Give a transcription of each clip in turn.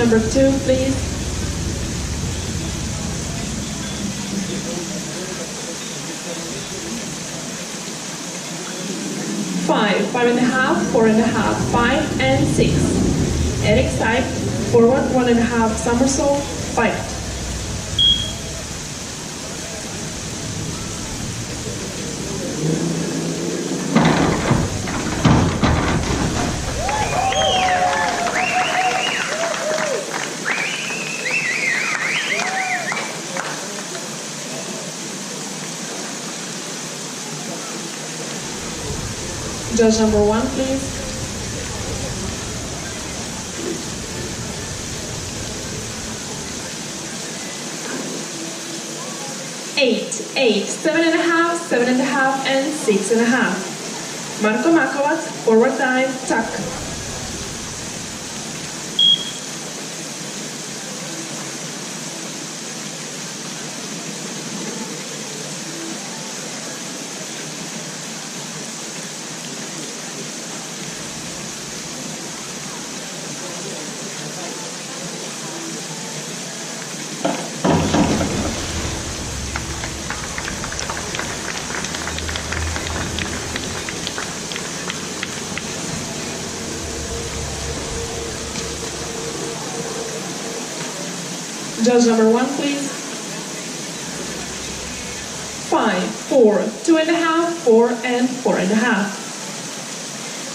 number 2, please. 5, 5.5, 4.5, 5, and 6. Eric side, forward 1.5 somersault, fight. Judge number 1, please. 8, 7.5, 7.5, and 6.5. Marko Makovac, forward dive, tuck. Judge number 1, please. 5, 4, 2.5, 4, and 4.5.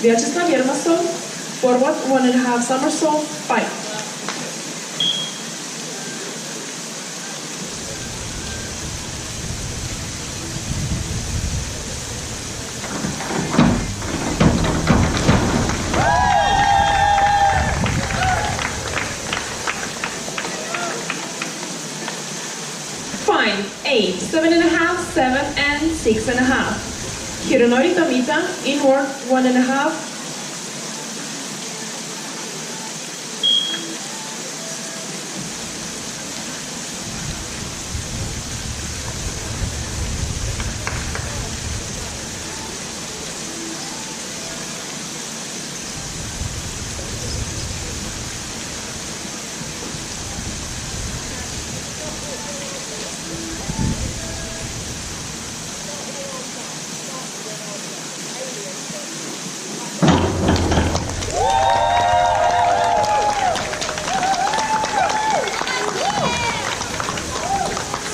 Vyacheslav Yermasov, forward 1.5 somersault, fight. Fine, 8, 7.5, 7, and 6.5. Hironori Tomita, inward 1.5.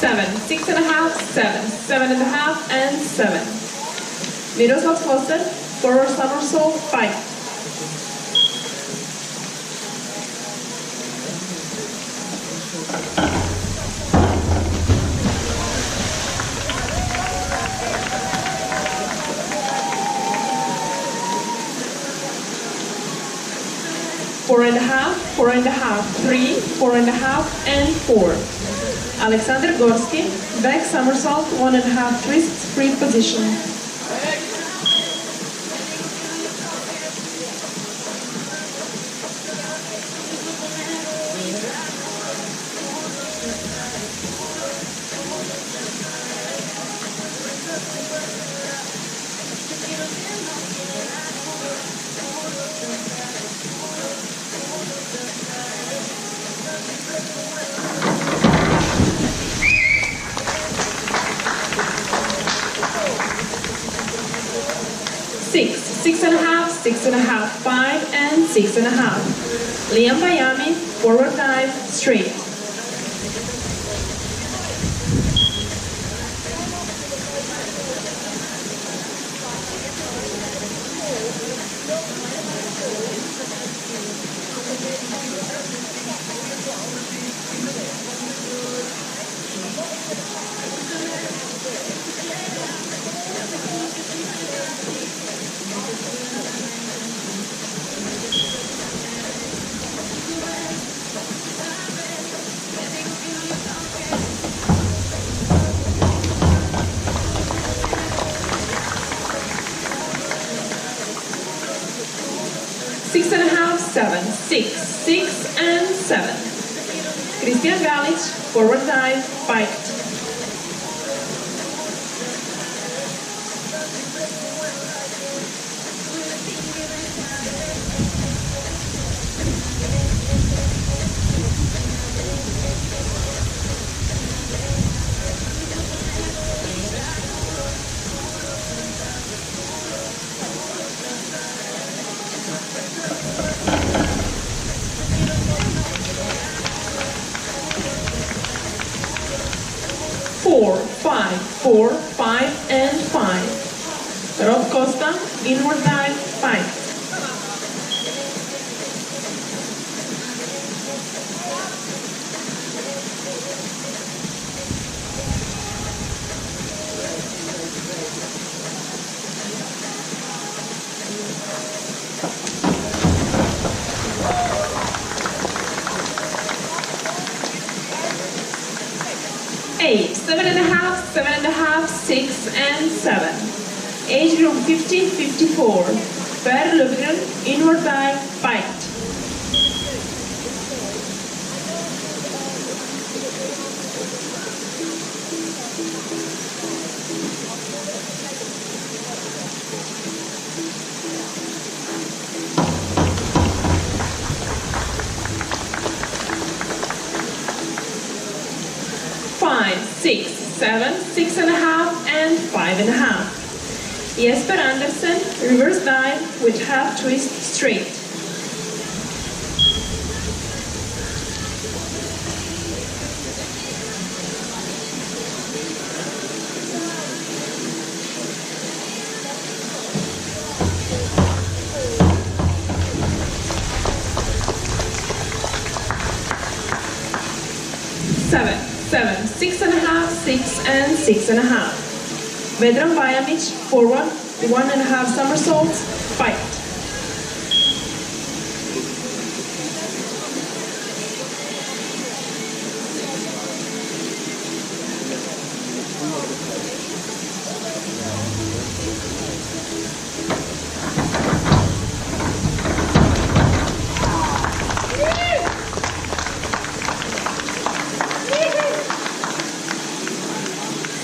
Seven, 6.5, 7, 7.5, and 7. Miroslav Koster, forward somersault, fight. Four and a half, 3, 4.5, and 4. Alexander Gorski, back somersault, 1.5 twists, free position. Six, 6.5, 6.5, 5, and 6.5. Liam Bayami, forward dive, straight. Six and a half, 7, 6, 6, and 7. Christian Galic, forward dive, fight. 4, 5, 4, 5, and 5. Rob Costa, inward dive, 5. 8, 7.5, 7.5, 6, and 7. Age group 50, 54. Per Lövgren, inward dive, fight. 5, 6, 7, 6.5, and 5.5. Jesper Andersen, reverse dive with half twist straight. 7, 7, 6.5, 6, and 6.5. Vedran Vajamic, forward, 1.5 somersaults, fight.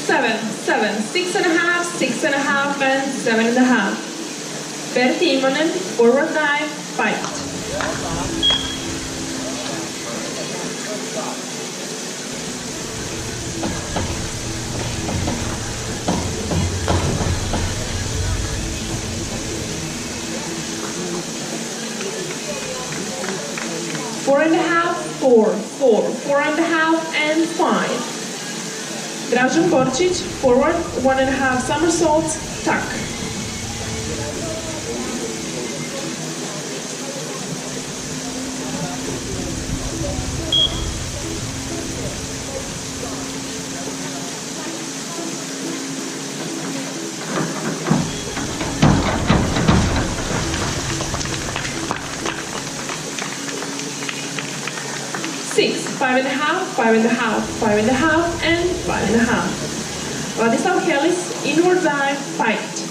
7, 7, 6.5, 6.5, and 7.5. Pertti Immonen, forward dive, fight. 4.5, 4, 4, 4.5, and 5. Dražen Borčić, forward, 1.5 somersaults, tuck. 6, 5.5, 5.5, 5.5, and 5.5. Vladislav Helis, inward dive, fight.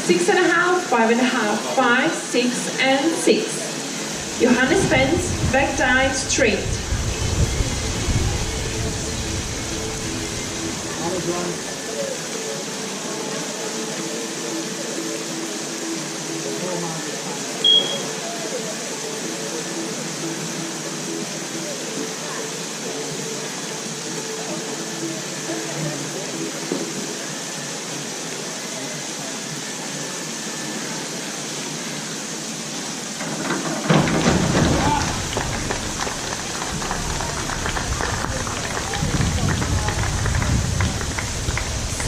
6.5, 5.5, 5, 6, and 6. Johannes Pence, back dive straight.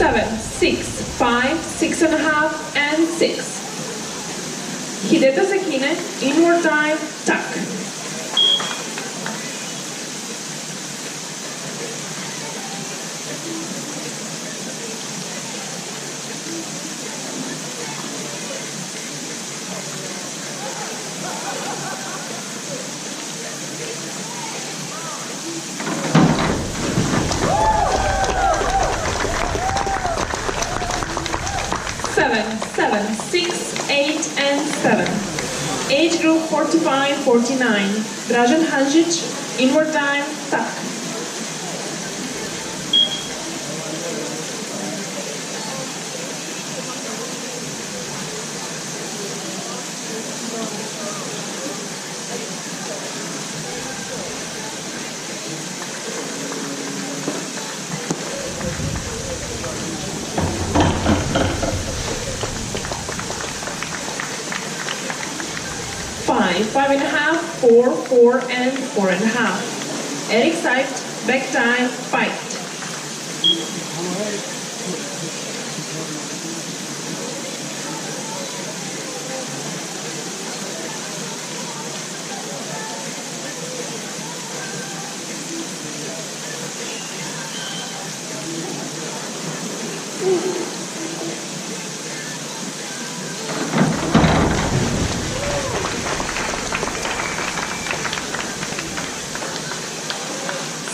7, 6, 5, 6.5, and 6. Hideta Sekine, inward dive, tuck. 7, 7, 6, 8, and 7. Age group 45, 49. Dražen Hanžić, inward dive, tuck. 7, 5, 5.5, 4, 4, and 4.5. Eric side, back time, fight.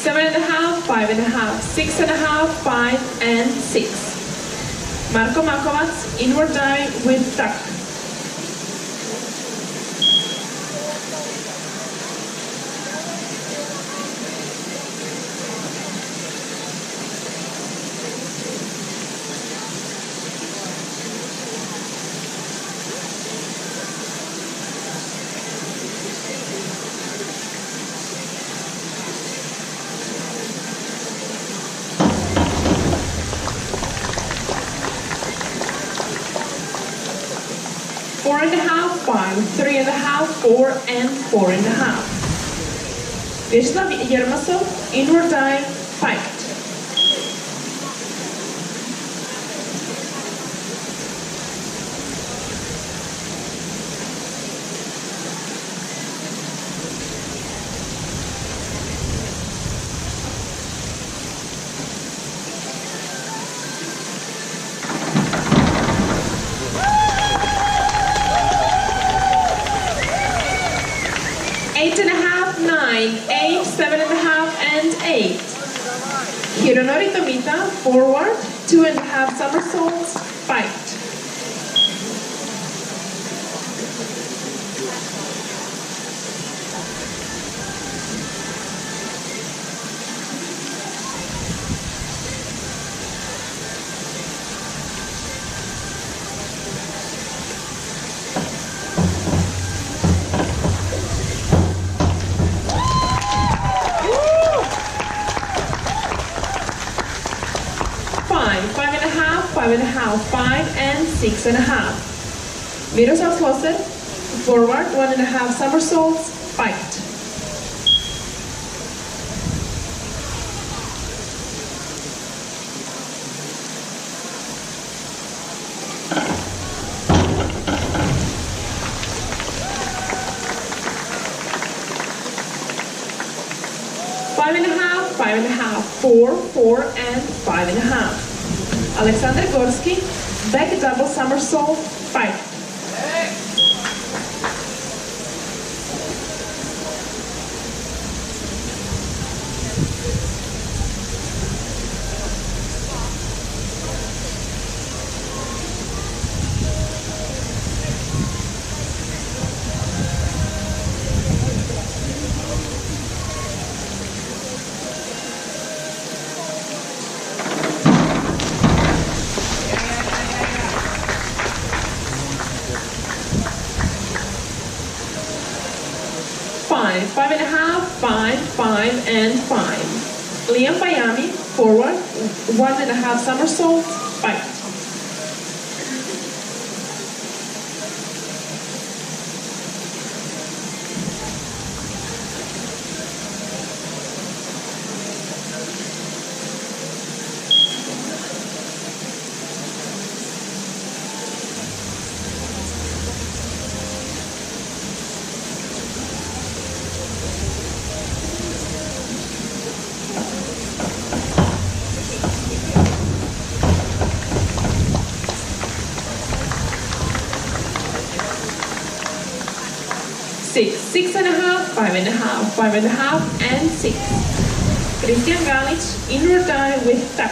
Seven and a half, 5.5, 6.5, 5, and 6. Marko Makovac, inward dive with tuck. Four and a half, 5, 3.5, 4, and 4.5. Vyacheslav Yermasov, inward dive, fight. Eight and a half, 9, 8, 7.5, and 8. Hironori Tomita, forward, 2.5 somersaults, fight. Five and a half, 5.5, 5, and 6.5. Miroslav Slosser, forward, 1.5 somersaults, fight. Five and a half, 5.5, 4, 4, and 5.5. Alexander Gorsky, back double somersault, fight. Five, 5.5, 5, 5, and 5. Liam Bayami, forward, 1.5 somersault, fight. Six and a half, 5.5, 5.5, and 6. Christian Galic, inward dive with tuck.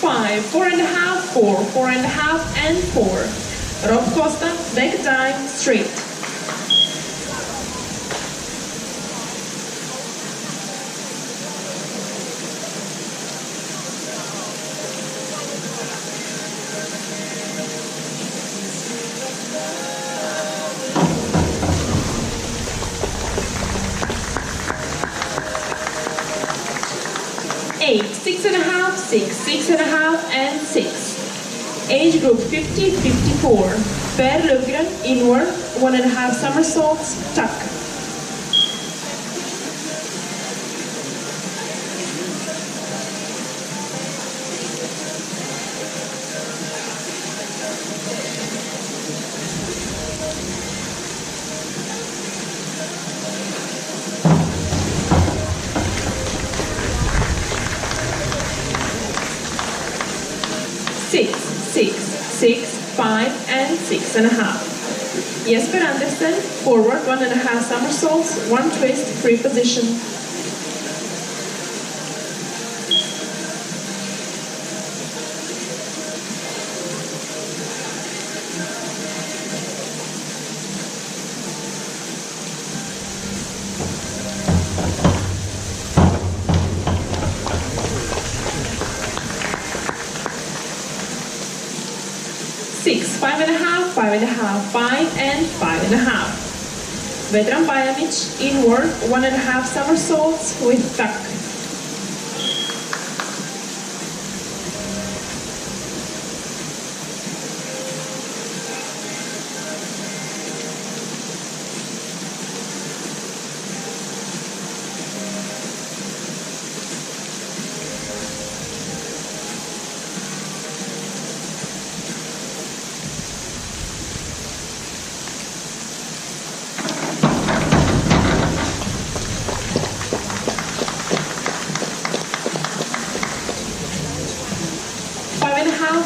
Five, 4.5, 4, 4.5, and 4. Rob Costa, back dive, straight. 8, 6.5, 6, 6.5, and 6. Age group 50-54. Per Lundgren, inward, 1.5 somersaults, tuck. 6, 6, 6, 5, and 6.5. Jesper Andersen, forward, 1.5 somersaults, 1 twist, free position. 6, 5.5, 5.5, 5, and 5.5. Vedran Bajamic, inward, 1.5 somersaults with tuck.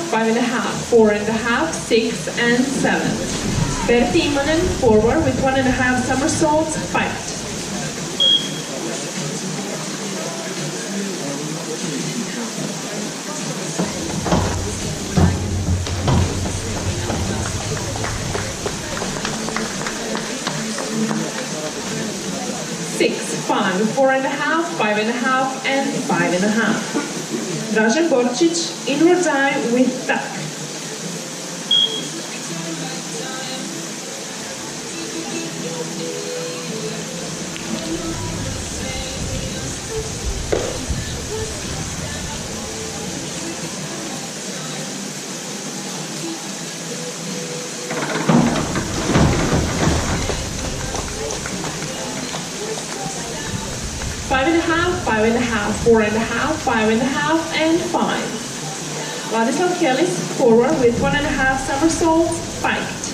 5.5, 4.5, 6, and 7. Pertti Immonen, forward with 1.5 somersaults, fight. 6, 5, 4.5, 5.5, and 5.5. Dražen Borčić, inward dive with tuck. 5.5, 5.5, 4.5, 5.5, and 5. Vladislav Kellis, forward with 1.5 somersaults, spiked.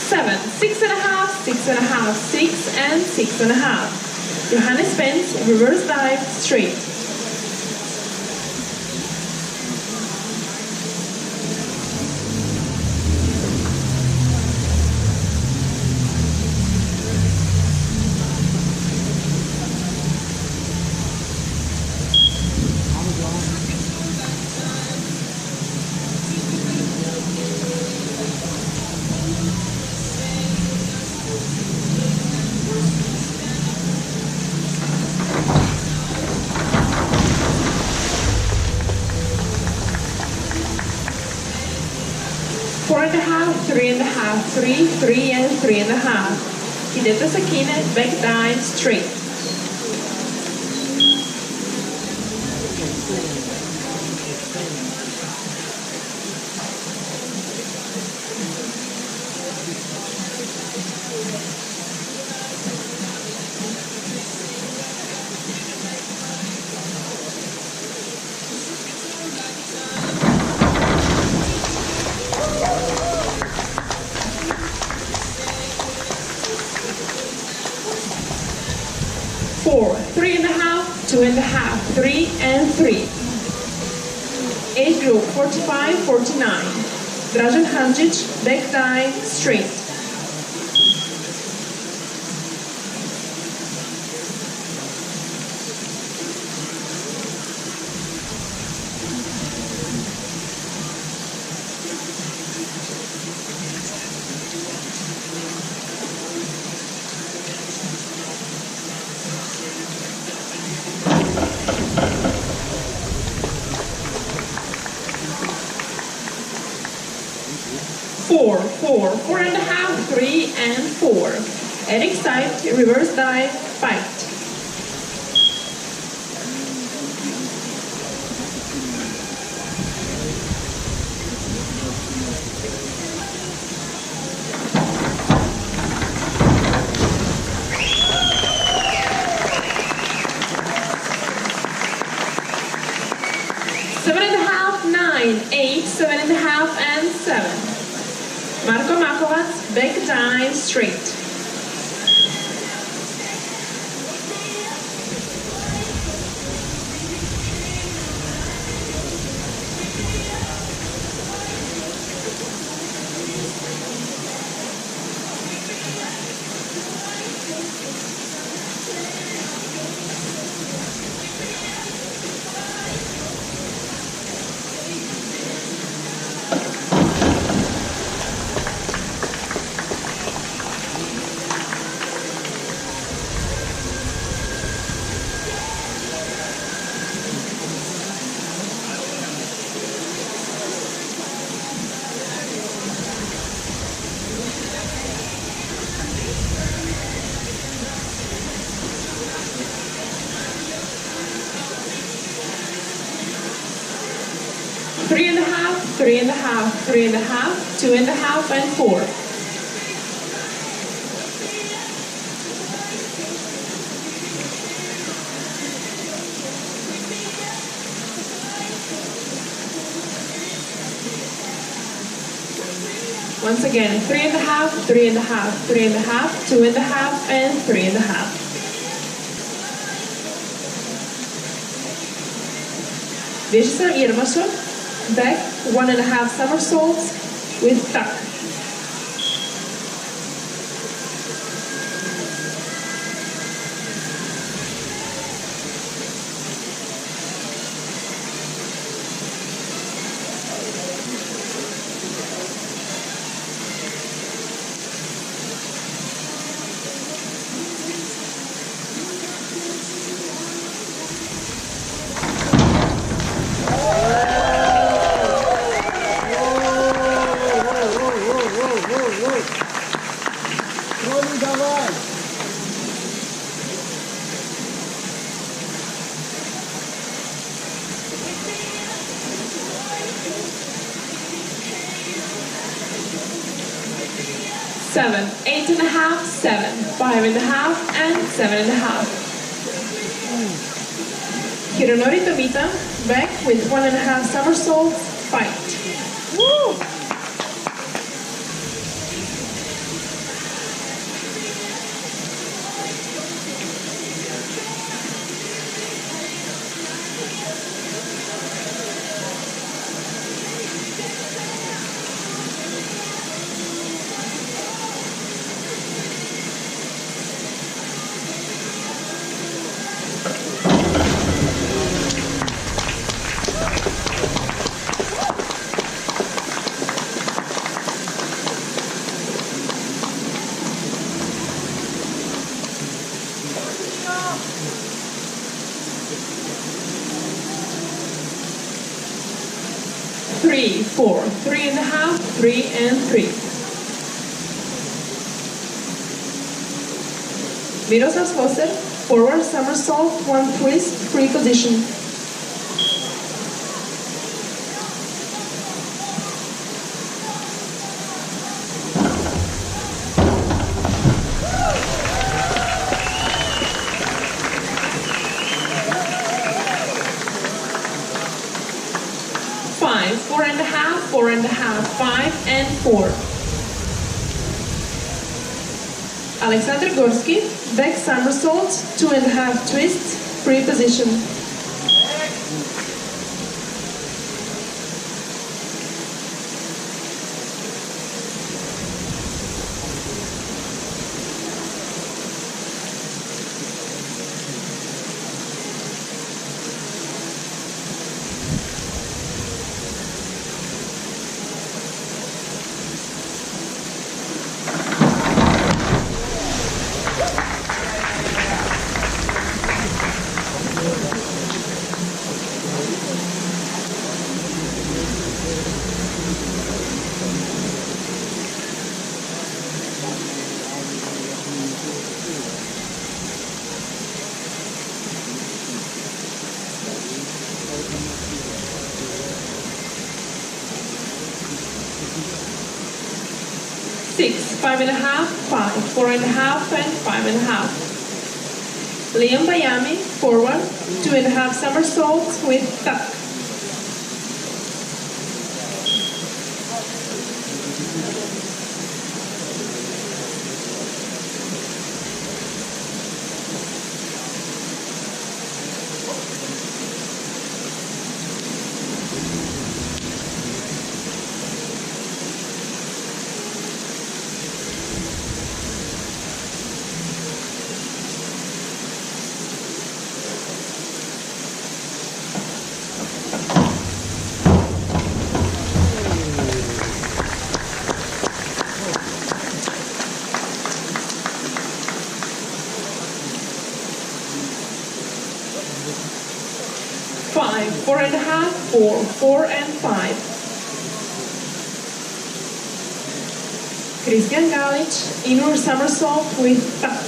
7, 6.5, 6.5, 6, and 6.5. Johannes Benz, reverse dive, straight. 4.5, 3.5, 3, 3, and 3.5. Hideta Sakine, back dive, straight. 4, 3.5, 2.5, 3, and 3. Age group 45-49. Dražen Handžić, back dive, straight. Four and a half, 3 and 4. Heading side, reverse dive, fight. Seven and a half, 9, 8, 7 and a half, and 7. Marko Makovac, back dive, straight. Three and a half, 3 and a half, 3 and a half, 2 and a half, and 4. Once again, 3 and a half, 3 and a half, 3 and a half, 2 and a half, and 3 and a half. Vječica Irmašov, back 1 and a half somersaults with tuck. Давай! Seven, 8 and a half, 7, 5 and a half, and 7 and a half. Hironori Tomita, back with 1 and a half somersaults, fight. Woo! Three, 4, 3 and a half, 3 and 3. Miroslav Skoser, forward somersault, 1 twist, free position. Five, 4 and a half, 4 and a half, 5 and 4. Alexander Gorski, back somersault, 2 and a half twists, free position. 6, 5.5, 5, 4.5, and 5.5. Liam Bayami, forward, 2.5 somersaults with tuck. Five, 4.5, 4, 4 and 5. Christian Galic, inward somersault with tuck.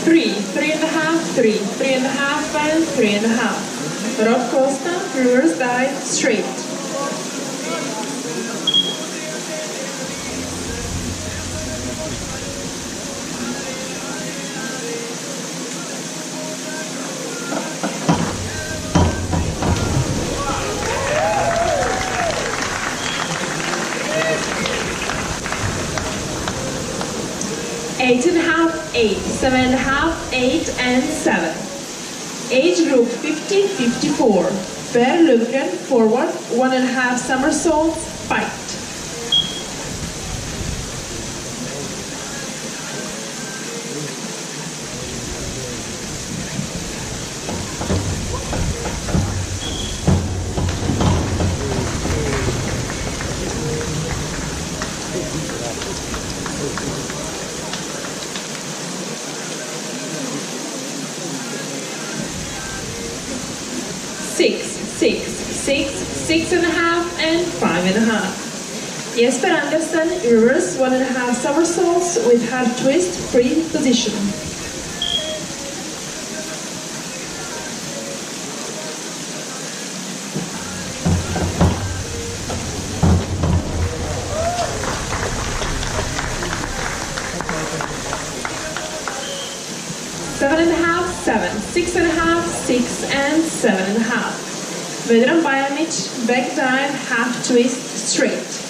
Three, 3.5, 3, 3.5, and 3.5. Rob Costa, reverse dive, straight. Eight and a half, 8, 7.5, 8 and 7. Age group 50-54. Per Lundgren, forward, 1.5 somersaults, fight. Six, 6, 6, 6.5, and 5.5. Jesper Andersen, reverse 1.5 somersaults with half twist, free position. Seven and a half, 7, 6.5, 6 and 7.5. Vedran Bajanic, back dive, half twist, straight.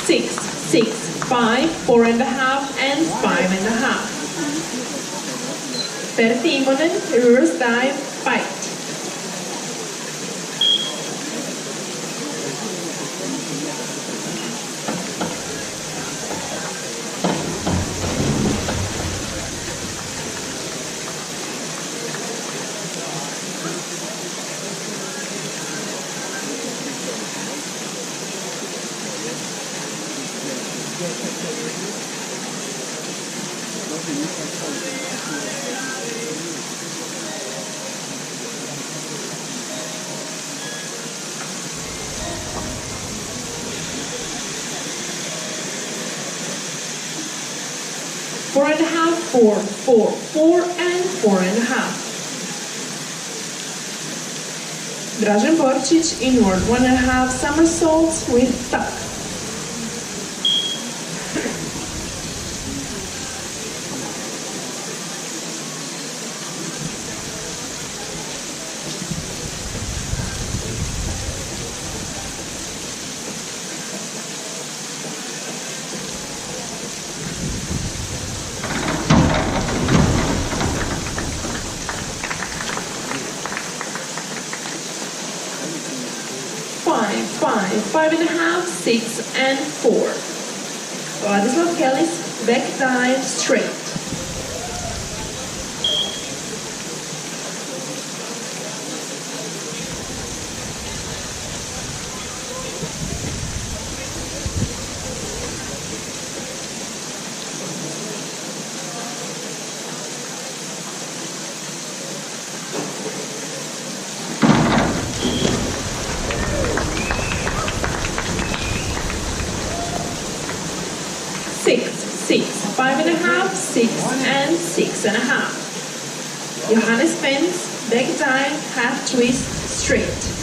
Six, 6, 5, 4.5, and 5.5. Pertti Immonen, reverse dive, fight. Four and a half, 4, 4, 4 and 4.5. Dražen Borčić, inward 1.5 somersaults with tuck. 5.5, 6, and 4. Vladislav Kelly's back dive straight. Six, 5.5, 6, and 6.5. Johannes Pence, back dive, half twist, straight.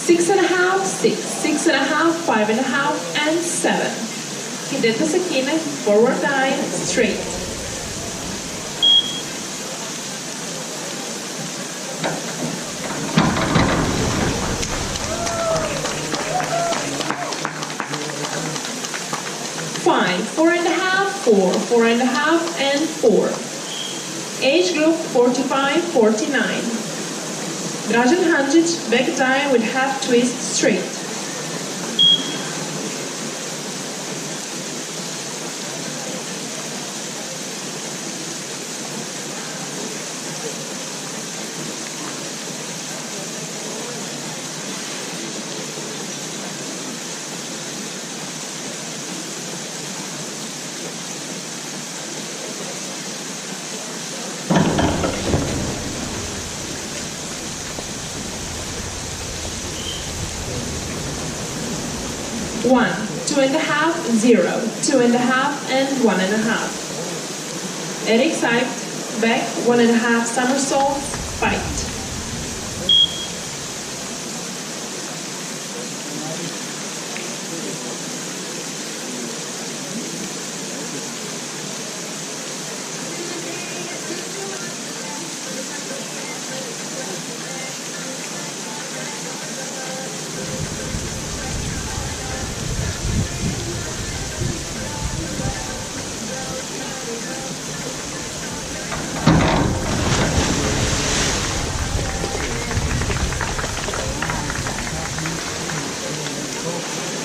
6.5, 6, 6.5, 5.5, and 7. He did the sakina, forward dive, straight. Five, 4.5, 4, 4.5, and 4. Age group 45-49. Dražen Handžić, back dive with half twist straight. One, 2.5, 0, 2.5, and 1.5. Eric side, back, 1.5 somersaults, fight.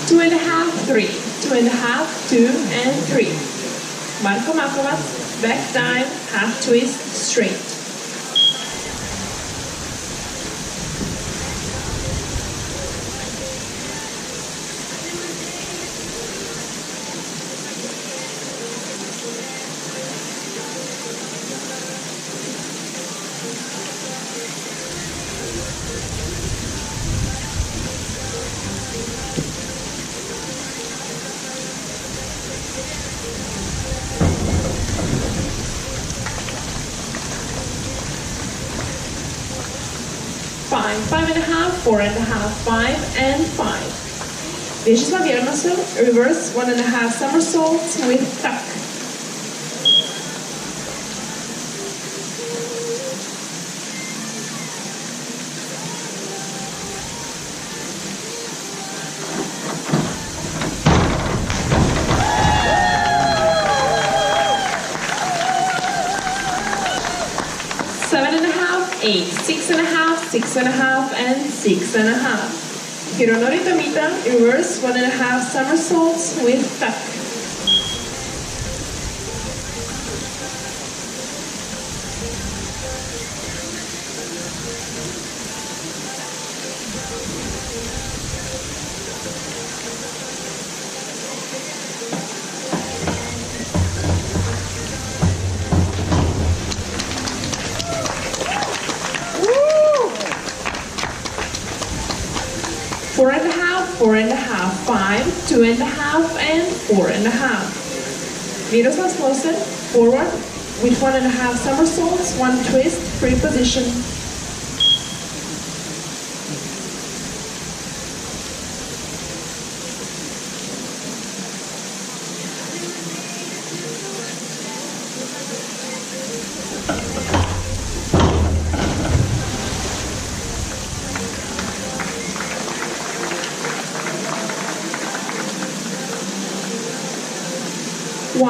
Two and a half, 3, 2.5, 2, and 3. Marko Makovac, back dive, half twist, straight. Five, 5.5, 4.5, 5, and 5. Vyacheslav Yermasov, reverse 1.5 somersaults with tuck. Seven and a half, 8, 6.5, 6.5, and 6.5. Hironori Tomita, reverse 1.5 somersaults with tuck. Four and a half, 5, 2.5, and 4.5. Miroslav Slosen, forward with 1.5 somersaults, 1 twist, free position.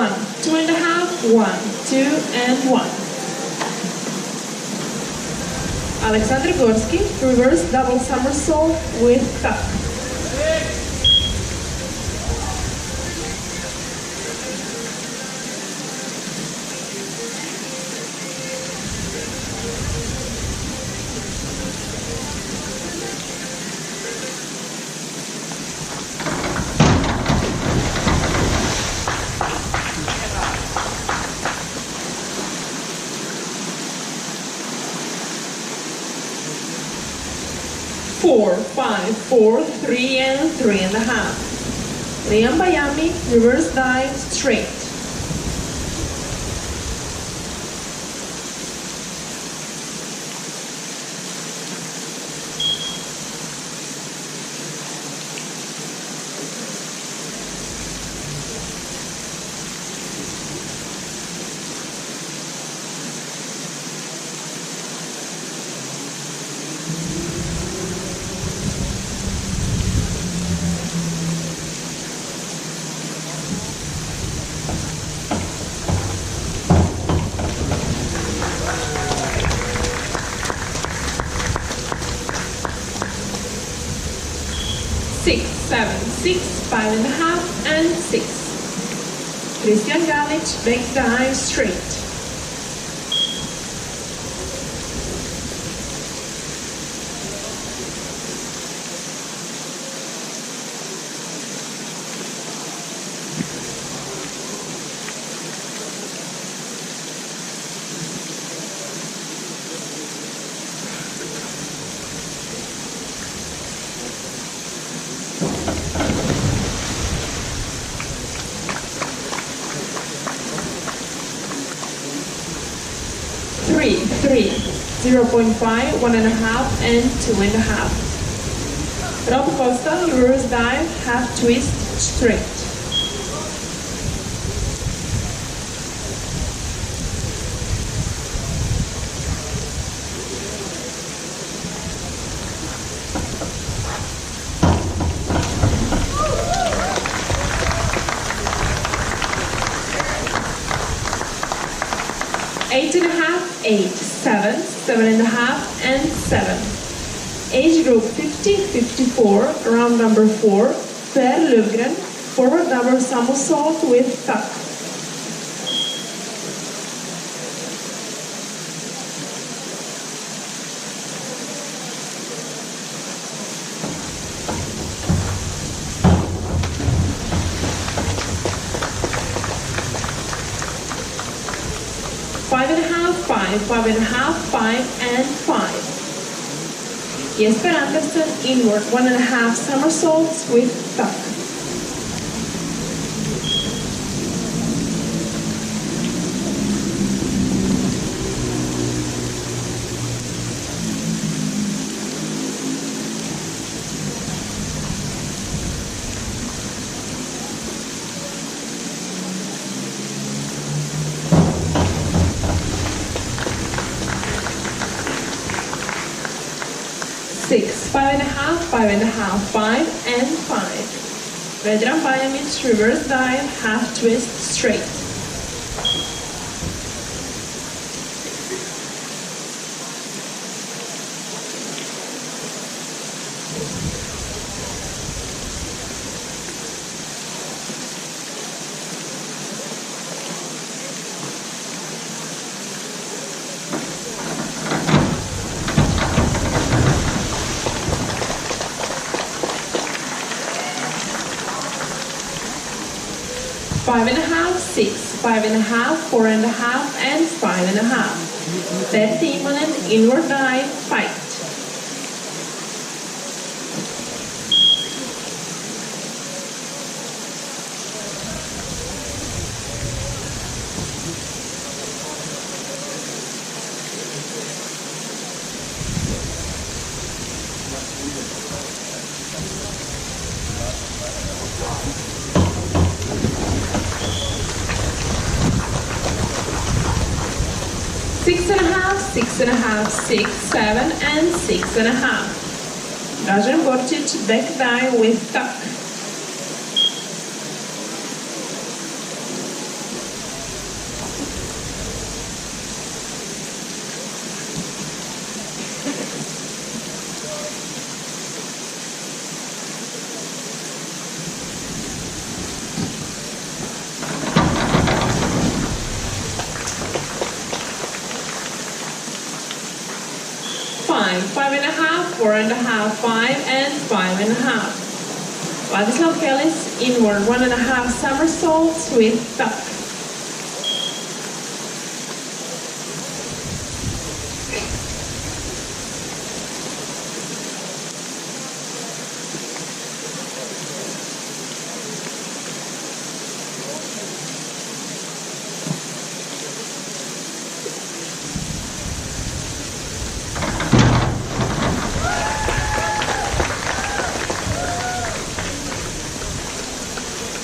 1, 2.5, 1, 2, and 1. Alexander Gorsky, reverse double somersault with tuck. 4, 5, 4, 3, and 3.5. Liam Bayami, reverse dive, straight. Six, 7, 6, 5.5, and 6. Christian Galic, back dive, straight. Three, 0.5, 1.5, and 2.5. Rob Costa, reverse dive, half twist, straight. Eight and a half, 8, 7, 7.5, and 7. Age group 50-54, round number 4, Per Lövgren, forward double somersault with tuck. Five and a half, 5, 5.5, 5, and 5. Jesper Andersen, inward 1.5 somersaults with tuck. Six, 5.5, 5.5, 5, and 5. Vedran Bajamic, reverse dive, half twist, straight. Five and a half, 6, 5.5, 4.5, and 5.5. That Timonen, inward dive, fight. Six and a half, 6.5, 6, 7, and 6.5. Dražen Borčić, back dive with tuck. 5, 5.5, 4.5, 5, and 5.5. Ladislav Kelly's inward 1.5 somersaults with tuck.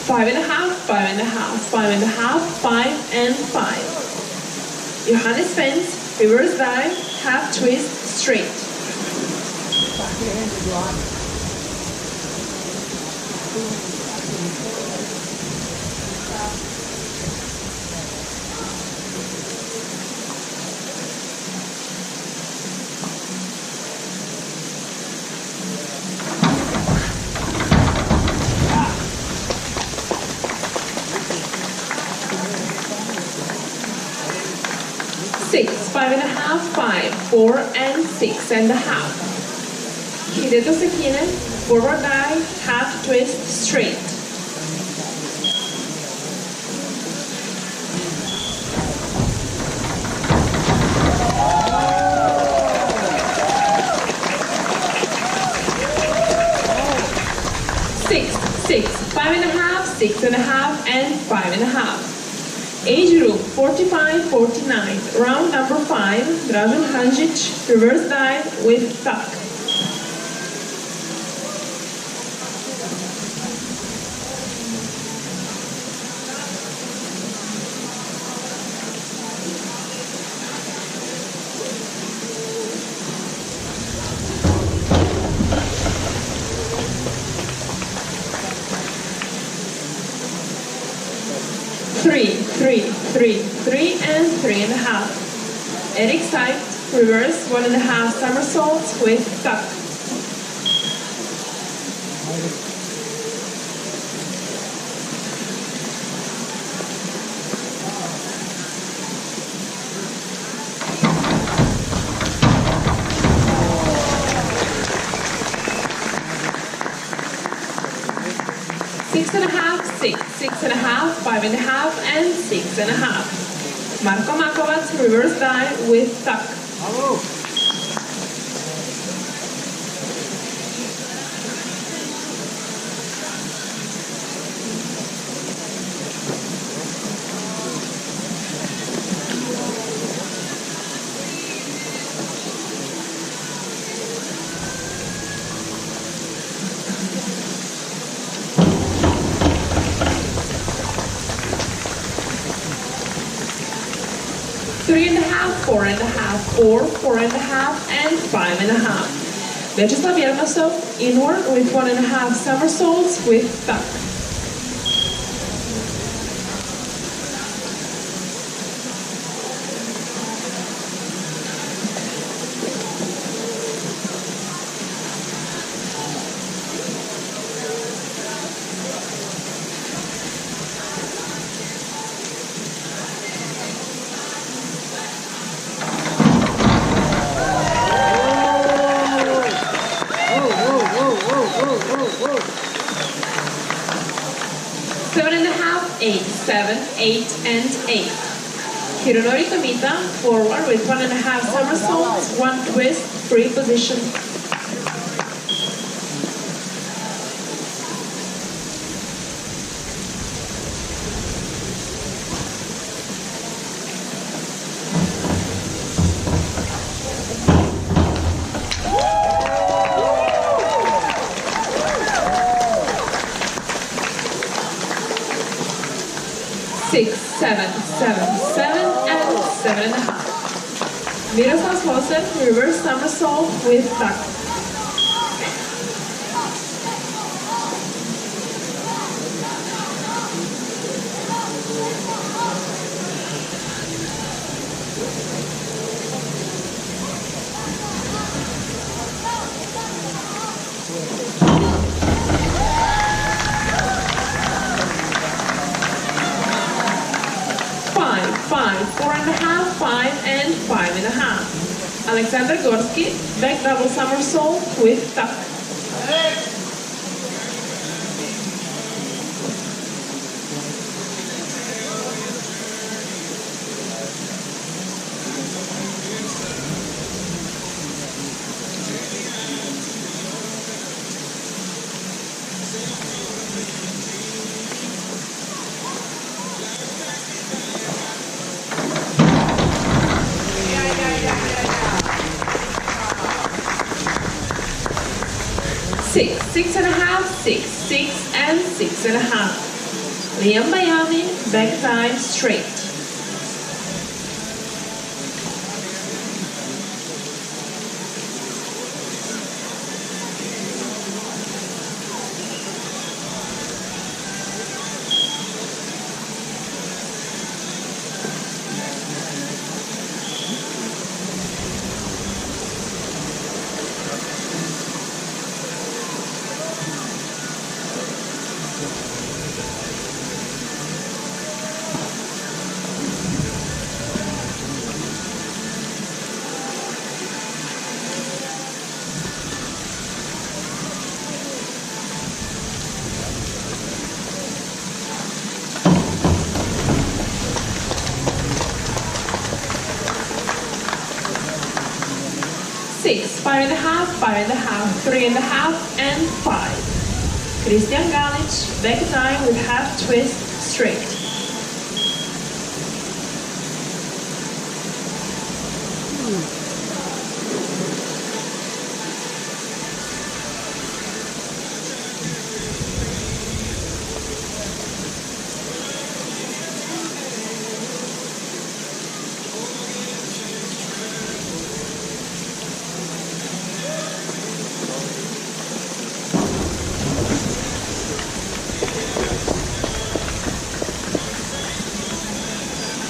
5.5, 5.5, 5.5, 5, and 5. Johannes Fence, reverse dive, half twist, straight. Six, 5.5, 5, 4, and 6.5. Hideto Sekinen, forward dive, half twist, straight. Six, 5.5, 6.5, and 5.5. Age group 45-49, round number 5, Dražen Hanžić, reverse dive with tuck. Three, and 3.5. Eric Seid, reverse 1.5 somersaults with tuck. Six and a half, 6.5, 5.5, and 6.5. Marko Makovac, reverse dive with tuck. Bravo. 3.5, 4.5, 4, 4.5, and 5.5. Vyacheslav Yermasov, inward with 1.5 somersaults with tuck. Seven and a half, 8, 7, 8, and 8. Hironori Tomita, forward with 1.5 somersaults, 1 twist, free position. Six, 7, 7, 7, and 7.5. Miroslav Slosen, reverse somersault with tuck. Five, 4.5, 5, and 5.5. Alexander Gorski, back double somersault with tuck. Six, 6.5, 6, 6, and 6.5. Liam Miami, back time straight. Six, 5.5, 5.5, 3.5, and 5. Christian Galic, back time with half twist straight.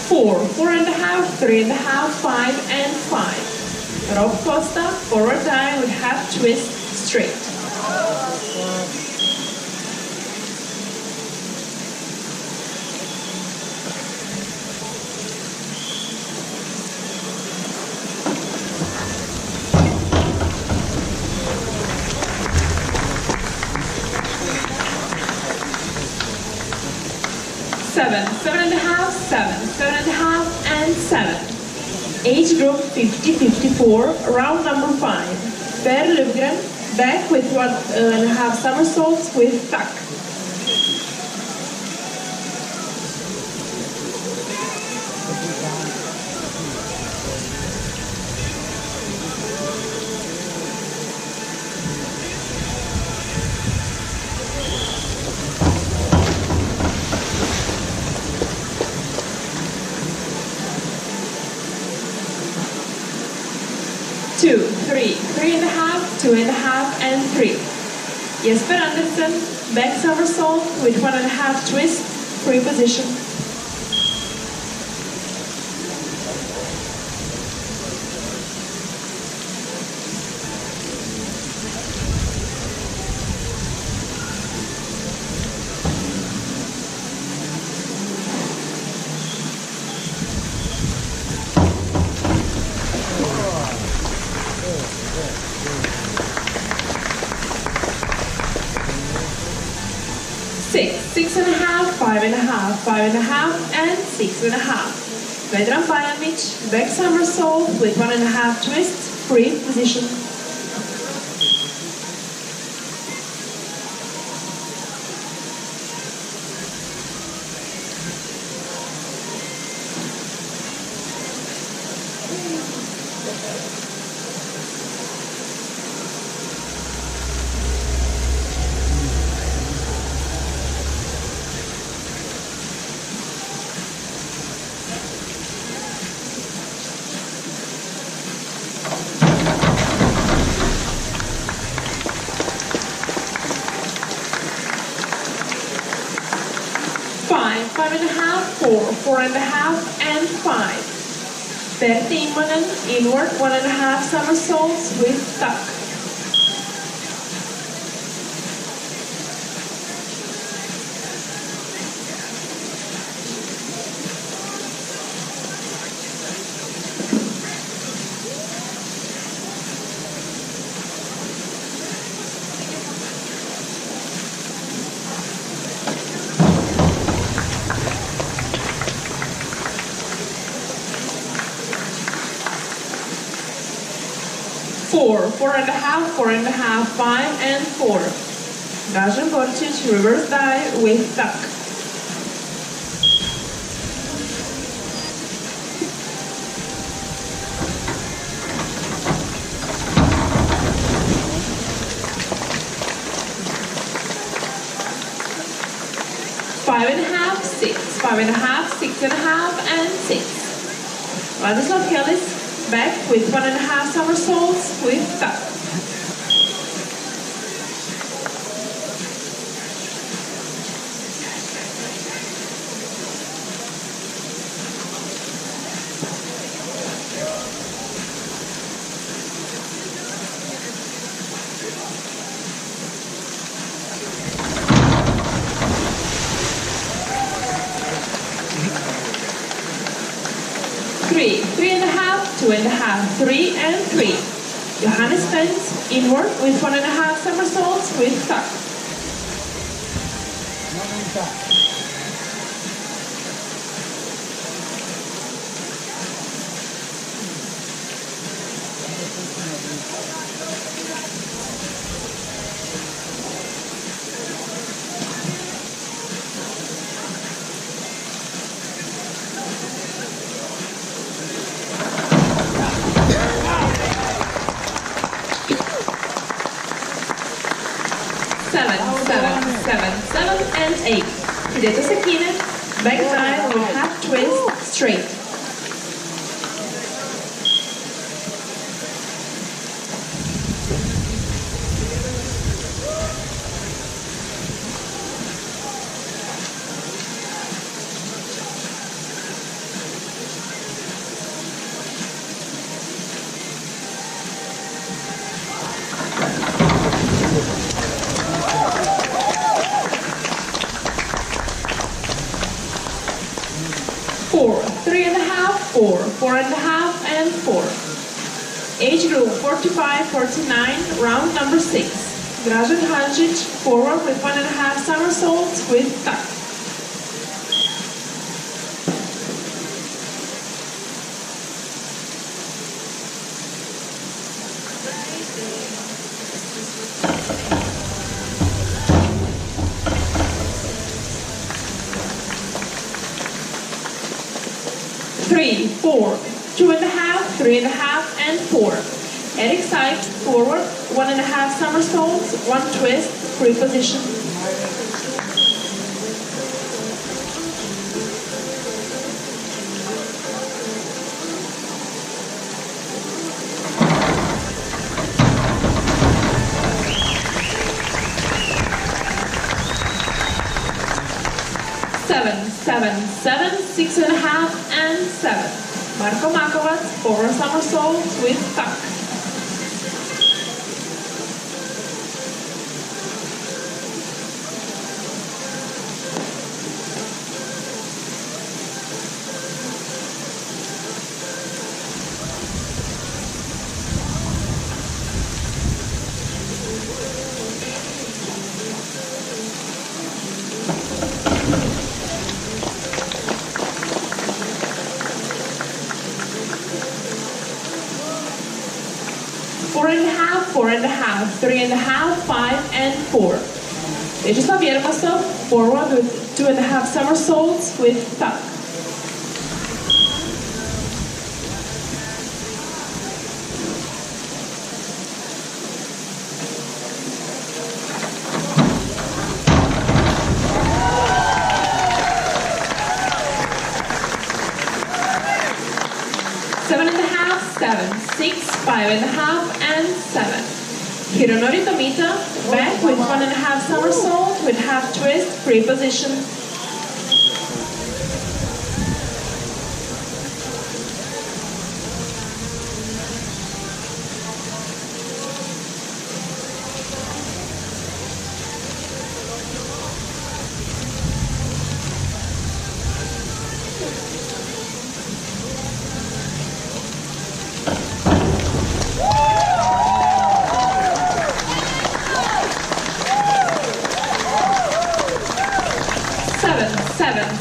Four, 4.5, 3.5, 5, and 5. Rob Costa, forward dive with half twist straight. Seven, 7.5, 7, 7.5, and 7. Age group 50-54, round number 5. Per Lövgren, back with 1.5 somersaults with tuck. Two, 3, 3.5, 2.5, and 3. Jesper Andersen, back somersault with 1.5 twist, free position. Six, 6.5, 5.5, 5.5, and 6.5. Vedran Bajanic, back somersault with 1.5 twist, free position. Five, 5.5, 4, 4.5, and 5. Pertti Immonen, inward 1.5 somersaults with tuck. 4, 4.5, 4.5, 5, and 4. Dražen Borčić, reverse dive with tuck. Five and a half, 6, 5.5, 6.5, and 6. Ladislav Kellis back with 1.5 somersaults with tuck. Three, 3.5, 2.5, 3, and 3. Johannes bends inward with 1.5 somersaults with tuck. Seven, and 8. Pirueta Sakina, back dive with half twist, straight. Four, 3.5, 4, 4.5, and 4. Age group 45, 49, round number 6. Dražen Hanžić forward with 1.5 somersaults with tuck. Three, 4, 2.5, 3.5, and 4. Eric Sykes forward, 1.5 somersaults, 1 twist, free position. Seven, 6.5, and 7. Marko Makovac, forward somersault with tuck. Four and a half, 3.5, 5, and 4. Vyacheslav Yermasov forward with 2.5 somersaults with tuck. Seven and a half, 7, 6, 5.5, and 7. Hironori Tomita, back with 1.5 somersault with half twist, free position.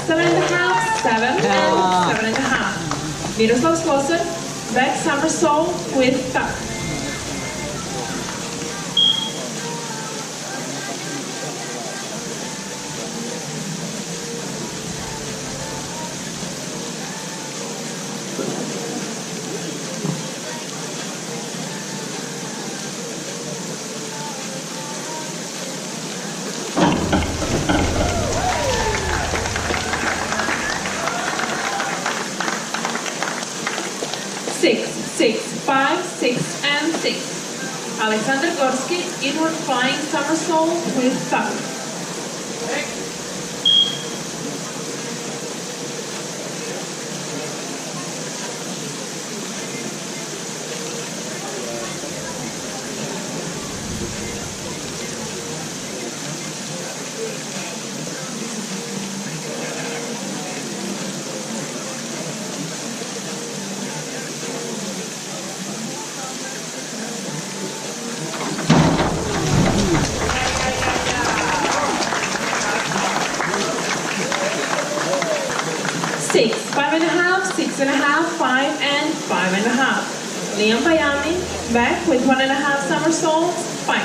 Seven and a half, 7, and 7.5. Miroslav Sloser, back somersault with tuck. 6. Alexander Gorsky, inward flying somersault with tuck. 6, 5.5, 6.5, 5, and 5.5. Liam Bayami, back with 1.5 somersaults, fight.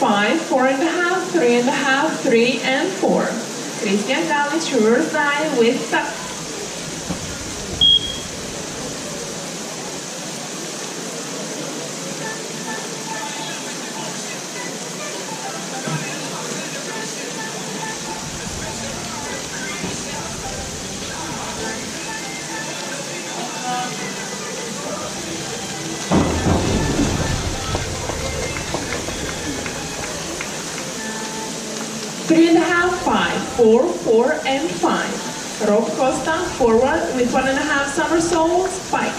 Five, 4.5, 3.5, 3, and 4. Christian Galic, reverse dive with tuck. 3.5, 5, 4, 4, and 5. Rob Costa forward with 1.5 somersaults, fight.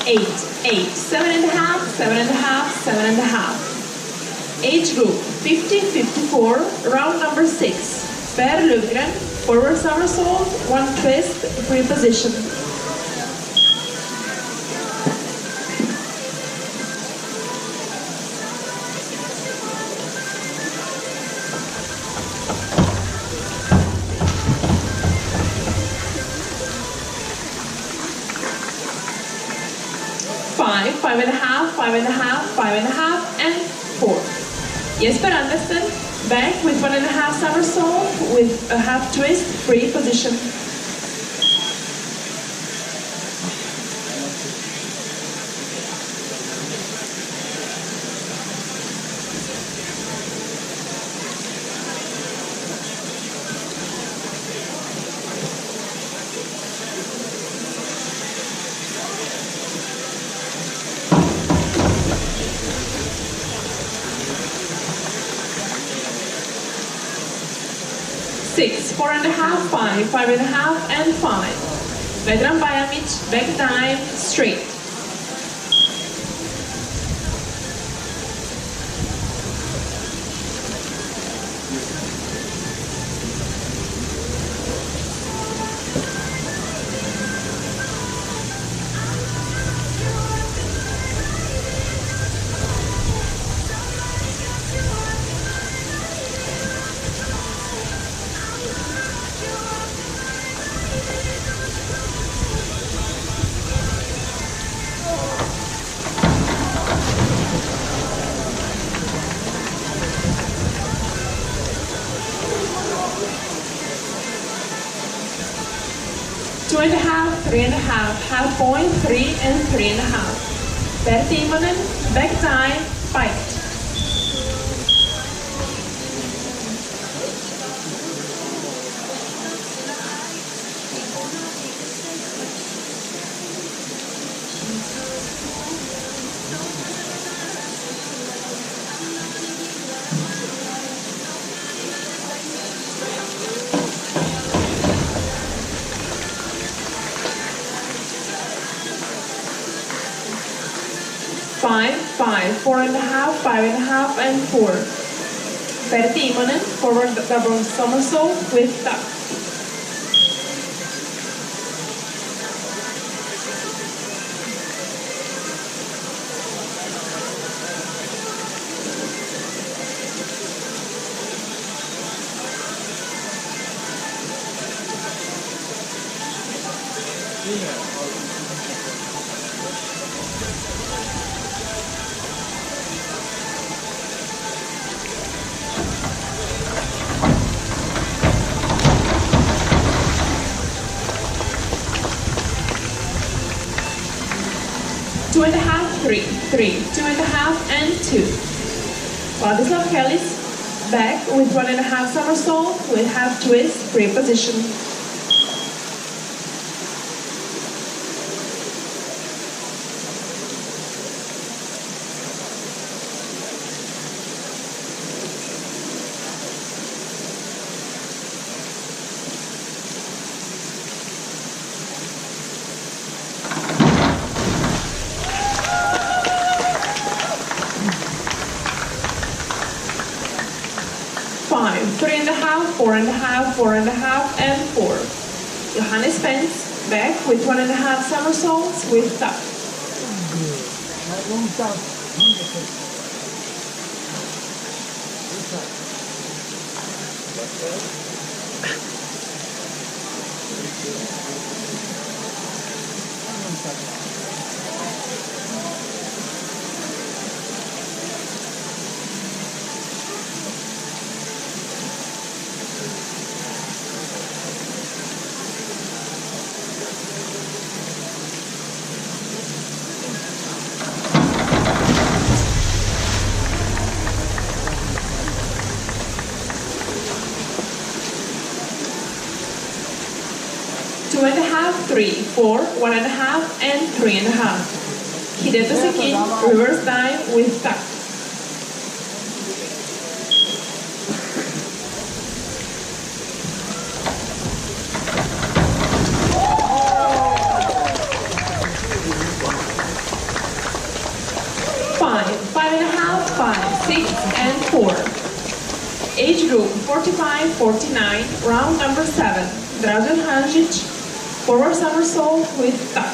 Eight, 7.5, 7.5, 7.5. Age group 50-54, round number 6. Per Lövgren, forward somersault, 1 twist, free position. Five, 5.5, 5.5, 5.5, and 4. Jesper Andersen, back with 1.5 somersault with a half twist, free position. Six, 4.5, 5, 5.5, and 5. Vedran Bajamic, back dive, straight. Two and a half, 3.5, half point, 3 and 3.5. Per Timonen, back dive, fight. 5, 4.5, 5.5, and 4. Pertti Immonen, forward double somersault with tuck. Two and a half, 3, 3, 2.5, and 2. Vladislav Kellis, back with 1.5 somersault with half twist, free position. Five, 3.5, 4.5, 4.5, and 4. Johannes Pence, back with 1.5 somersaults with tuck. Long tuck. Two and a half, 3, 4, 1.5, and 3.5. Hideto Sekin, reverse dive with tuck. Five, 5.5, 5, 6, and 4. Age group 45, 49, round number 7. Dražen Hanžić, forward somersault with tuck.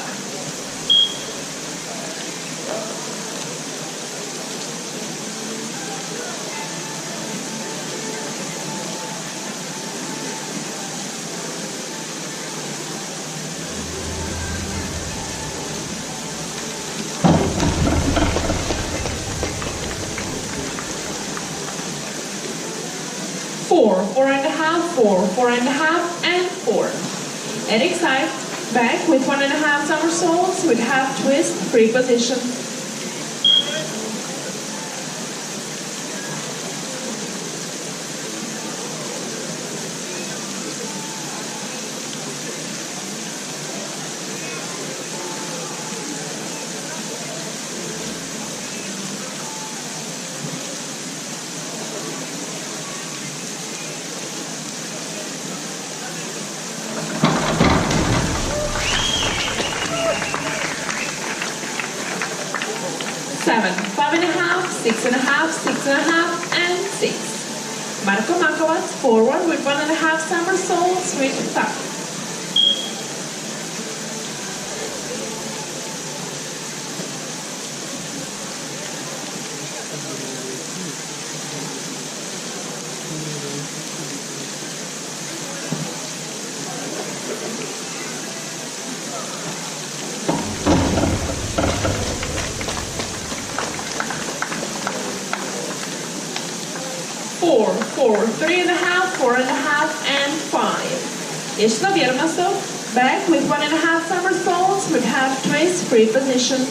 Four, 4.5, 4, 4.5, and 4. Eric Seif, back with 1.5 somersaults with half twist, free position. Seven, 5.5, 6.5, 6.5, and 6. Marko Makovac, forward with 1.5 somersaults with tuck. Four, 4, 3.5, 4.5, and 5. Vyacheslav Yermasov, back with 1.5 somersaults with half twist, free position.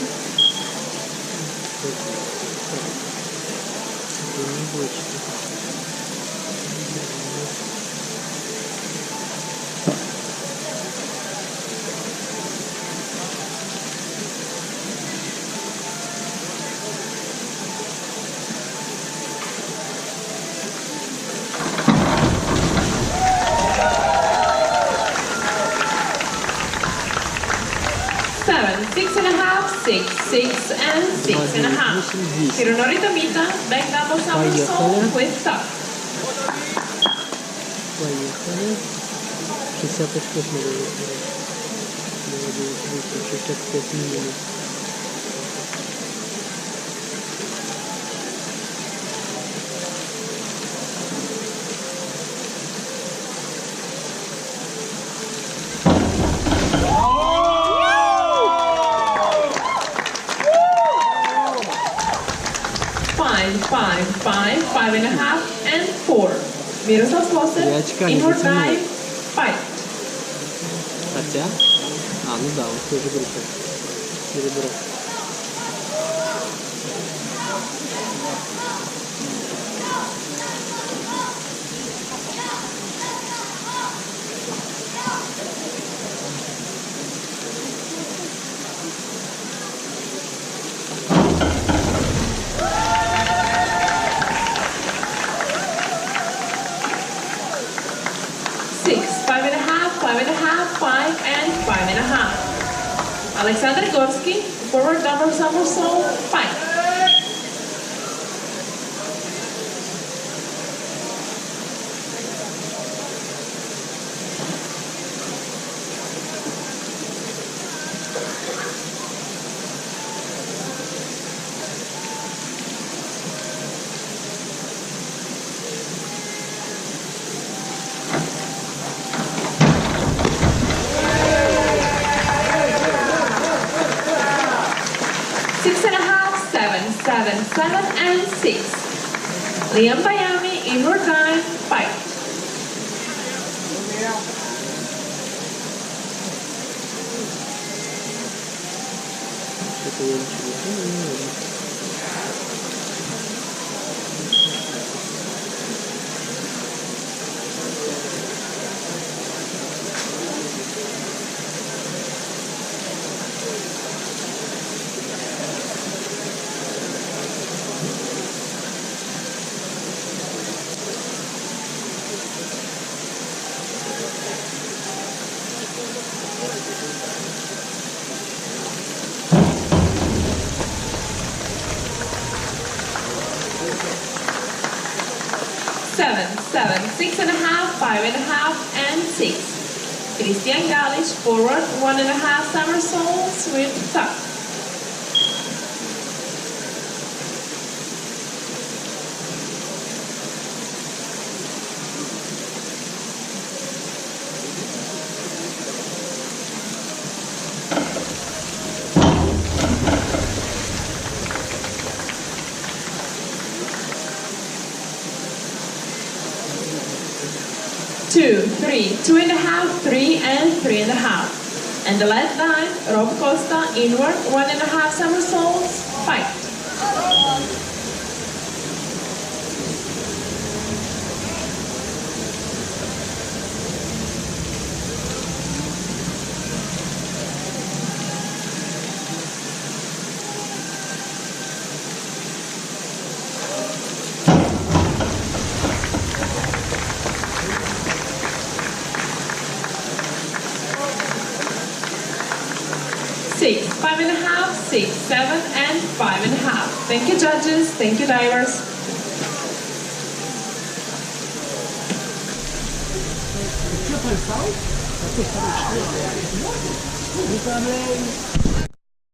Seven, 6.5, 6 and 6.5. Hironori Tomita, back double somersault with tuck. Поехали. 65 надо выиграть. Надо выключить 65 минут. Five and a half, and 4. Miroslav Slosser, inward dive, 5. Хотя? Ну да, вот тоже группа. Серебро. Five and a half, 5 and 5.5. Alexander Gorski, forward double somersault, 5. Seven and 6. Liam Miami, inward dive, 5. Seven, 6.5, 5.5, and 6. Christian Galish, forward 1.5 somersaults with tuck. Two, 3, 2.5, 3 and 3.5. And the last dive, Rob Costa, inward, 1.5 somersaults, 5. Six, 5.5, 6, 7 and 5.5. Thank you judges, thank you divers. Что, писал? А ты хороший.